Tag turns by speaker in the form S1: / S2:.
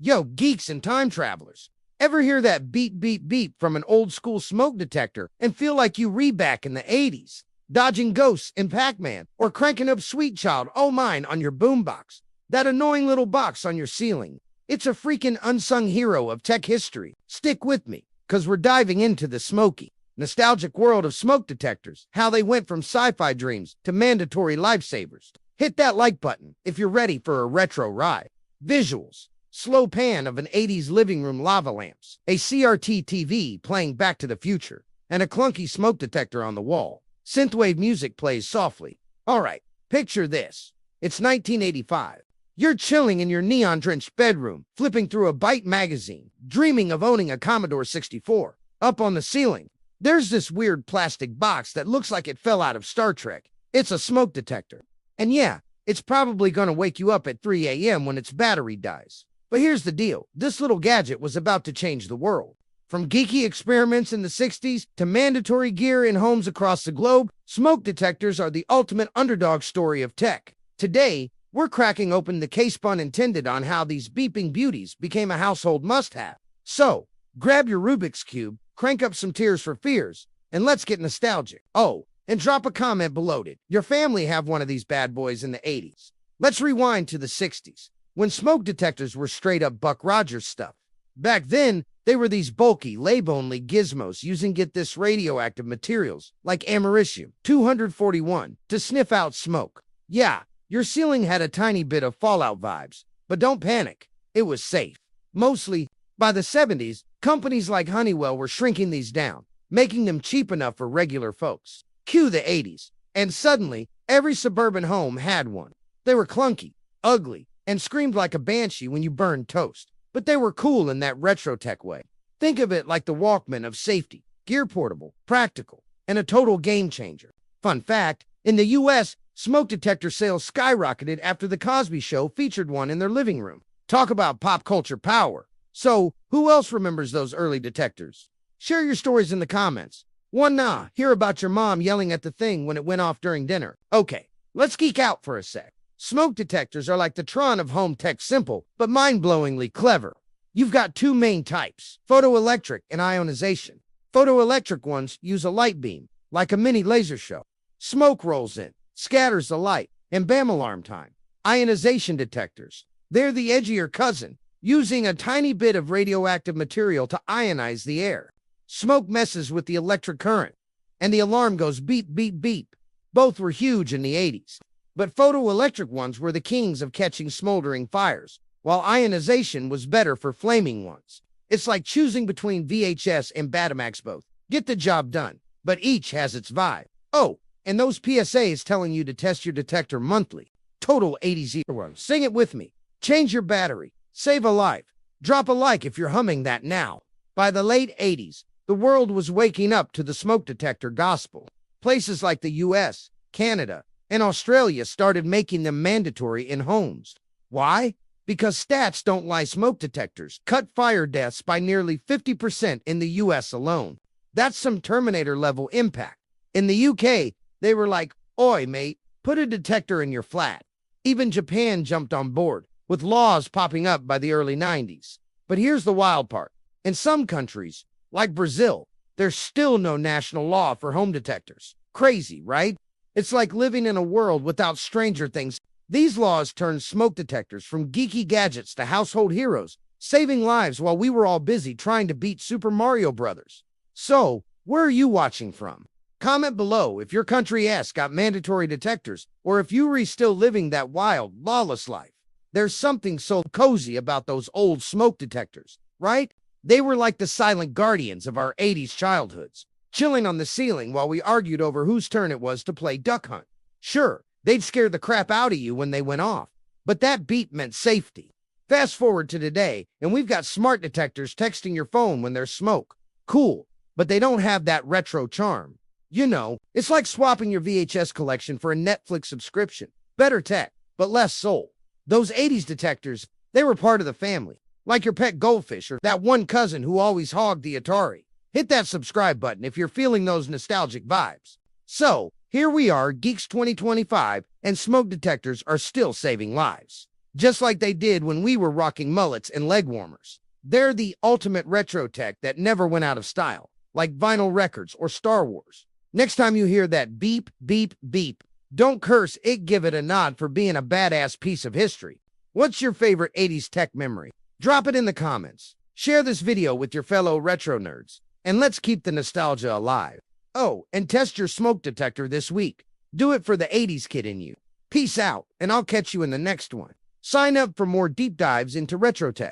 S1: Yo, geeks and time travelers. Ever hear that beep, beep, beep from an old school smoke detector and feel like you back in the 80s? Dodging ghosts in Pac-Man or cranking up Sweet Child Oh Mine on your boombox. That annoying little box on your ceiling. It's a freaking unsung hero of tech history. Stick with me, because we're diving into the smoky, nostalgic world of smoke detectors, how they went from sci-fi dreams to mandatory lifesavers. Hit that like button if you're ready for a retro ride. Visuals. Slow pan of an 80s living room lava lamps, a CRT TV playing Back to the Future, and a clunky smoke detector on the wall. Synthwave music plays softly. All right, picture this. It's 1985. You're chilling in your neon-drenched bedroom, flipping through a Byte magazine, dreaming of owning a Commodore 64. Up on the ceiling, there's this weird plastic box that looks like it fell out of Star Trek. It's a smoke detector. And yeah, it's probably gonna wake you up at 3 a.m. when its battery dies. But here's the deal. This little gadget was about to change the world. From geeky experiments in the 60s to mandatory gear in homes across the globe, smoke detectors are the ultimate underdog story of tech. Today, we're cracking open the case pun intended on how these beeping beauties became a household must-have. So, grab your Rubik's Cube, crank up some Tears for Fears, and let's get nostalgic. Oh, and drop a comment below. Did your family have one of these bad boys in the 80s? Let's rewind to the 60s. When smoke detectors were straight-up Buck Rogers stuff. Back then, they were these bulky, lab-only gizmos using radioactive materials like americium-241 to sniff out smoke. Yeah, your ceiling had a tiny bit of Fallout vibes, but don't panic, it was safe. Mostly, by the 70s, companies like Honeywell were shrinking these down, making them cheap enough for regular folks. Cue the 80s, and suddenly, every suburban home had one. They were clunky, ugly, and screamed like a banshee when you burned toast. But they were cool in that retro tech way. Think of it like the Walkman of safety, gear portable, practical, and a total game changer. Fun fact, in the US, smoke detector sales skyrocketed after The Cosby Show featured one in their living room. Talk about pop culture power. So, who else remembers those early detectors? Share your stories in the comments. Hear about your mom yelling at the thing when it went off during dinner. Okay, let's geek out for a sec. Smoke detectors are like the Tron of home tech, simple, but mind-blowingly clever. You've got two main types, photoelectric and ionization. Photoelectric ones use a light beam, like a mini laser show. Smoke rolls in, scatters the light, and bam, alarm time. Ionization detectors. They're the edgier cousin, using a tiny bit of radioactive material to ionize the air. Smoke messes with the electric current, and the alarm goes beep, beep, beep. Both were huge in the 80s. But photoelectric ones were the kings of catching smoldering fires, while ionization was better for flaming ones. It's like choosing between VHS and Betamax. Both get the job done, but each has its vibe. Oh, and those PSAs telling you to test your detector monthly. Total 80s one. Sing it with me. Change your battery. Save a life. Drop a like if you're humming that now. By the late 80s, the world was waking up to the smoke detector gospel. Places like the US, Canada, and Australia started making them mandatory in homes. Why? Because stats don't lie. Smoke detectors cut fire deaths by nearly 50% in the US alone. That's some Terminator-level impact. In the UK, they were like, "Oi, mate, put a detector in your flat." Even Japan jumped on board, with laws popping up by the early 90s. But here's the wild part. In some countries, like Brazil, there's still no national law for home detectors. Crazy, right? It's like living in a world without Stranger Things. These laws turned smoke detectors from geeky gadgets to household heroes, saving lives while we were all busy trying to beat Super Mario Brothers. So, where are you watching from? Comment below if your country got mandatory detectors, or if you were still living that wild, lawless life. There's something so cozy about those old smoke detectors, right? They were like the silent guardians of our 80s childhoods, chilling on the ceiling while we argued over whose turn it was to play duck hunt. Sure, they'd scare the crap out of you when they went off, but that beep meant safety. Fast forward to today, and we've got smart detectors texting your phone when there's smoke. Cool, but they don't have that retro charm. You know, it's like swapping your VHS collection for a Netflix subscription. Better tech, but less soul. Those 80s detectors, they were part of the family, like your pet goldfish or that one cousin who always hogged the Atari. Hit that subscribe button if you're feeling those nostalgic vibes. So, here we are, Geeks 2025, and smoke detectors are still saving lives. just like they did when we were rocking mullets and leg warmers. They're the ultimate retro tech that never went out of style, like vinyl records or Star Wars. Next time you hear that beep, beep, beep, don't curse it, give it a nod for being a badass piece of history. What's your favorite 80s tech memory? Drop it in the comments. Share this video with your fellow retro nerds, and let's keep the nostalgia alive. Oh, and test your smoke detector this week. Do it for the 80s kid in you. Peace out, and I'll catch you in the next one. Sign up for more deep dives into retro tech.